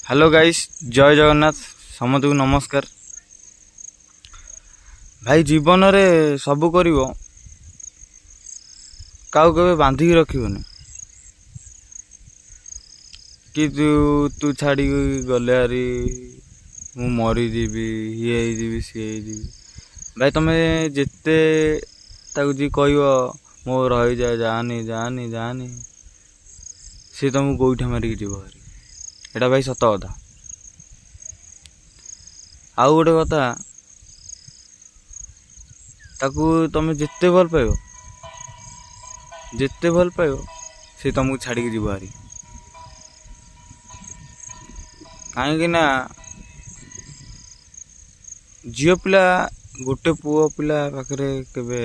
Hello guys, जय जगन्नाथ। समस्त को नमस्कार। भाई जीवन रे सबू कर केवे बांधिकी रखनी कि तू छाड़ी गले हारी मु मरीजी ये सी भाई तुम जिते जी कह मो रही जा जानी जानी जानी सी तुमको गोईठा मारिकी जीव भारी। एटा भाई सत कथा। आउ गोटे कथा, ताकू तुम जिते भल पाइब सी तुमको छाड़ी जीव भारी। कहीं झील पिला गोटे पुओ पिला पाखरे केबे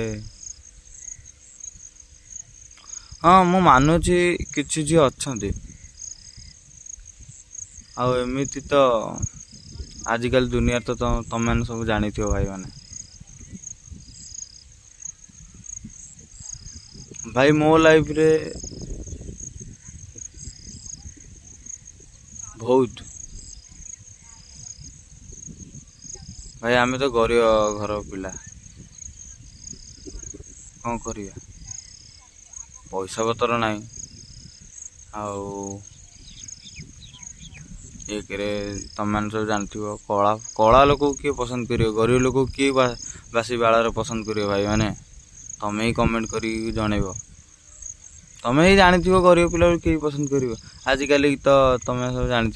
हाँ मु मानुची किछि झी अच्छे आमती तो आजिकल दुनिया तो तुम मैंने सब जानी भाई मैंने। भाई मो लाइफ रे बहुत भाई आमे तो गरीब घर पिला कौन करिया, पैसा पतर नहीं। एक तुम मैंने सब जानती कला कला लोक किए पसंद करियो, गरीब लोक किए बासी बाड़ पसंद करियो भाई मैंने। तमें ही कमेंट कर जनइब, तमें ही जानी गरीब पिला किए पसंद करियो। आजिकल तो तमें सब जानी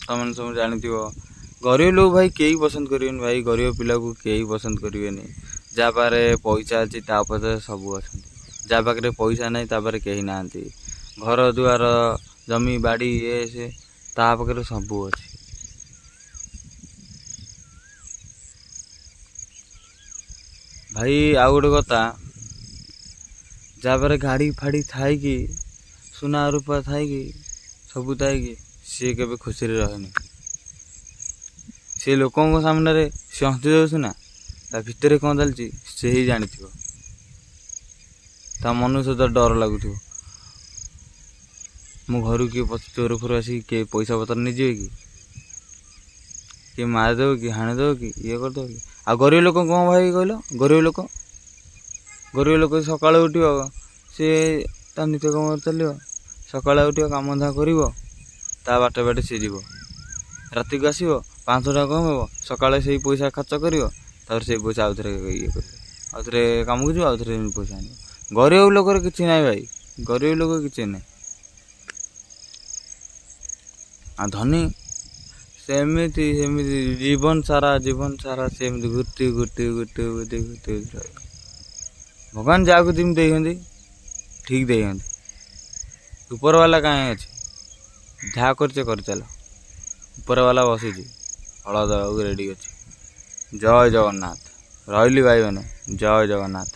तुम सब जानी गरीब लोग भाई कई पसंद करें भाई, गरीब पिला को कई पसंद करें। जहाँ पारे पैसा अच्छी तापर सब अच्छा, जहाँ पाखे पैसा नहीं तापर कहीं ना, घर दुआर जमी बाड़ी ये से पाखे सब अच्छी। भाई आउ गोटे कथा, जहाँ पारे गाड़ी फाड़ी थाई कि सुना रूपा थाई कि सब थाई कि सी के खुशी रहेनी। से लोकों सामने सी हंसी दे ना, ता भितर कौन चलती से ही जानी ता मन सहित डर लगुथ। मो घर किए चोर फोर आसिक किए पैसा पतर नहीं जी कि मारिदेव कि हाणीदेव कि ये करदेव कि। आ गरीब लोक कौन भाई कहल, गरीब लोक सकाल उठ सी नित्य कम चलो, सकाल उठ कम धा कर बाटे बाटे सी जीव, राति को आसो 500 टका कम सकाले से पैसा खर्च कर से पैसा आउ थे ये कर कम को आउ थे पैसा आन। गरीब लोक कि ना भाई, गरीब लोक कि ना। आ धनी सेमती सेमती जीवन सारा सेमती घुटी घुटी घुटी घुटी घुटी भगवान जहाँ को जमी देखते ठीक देखते। ऊपर वाला कहीं अच्छे जहाँ कर चल, ऊपर वाला बसी हल दवा रेडी अच्छे। जय जगन्नाथ। रही भाई मैंने, जय जगन्नाथ।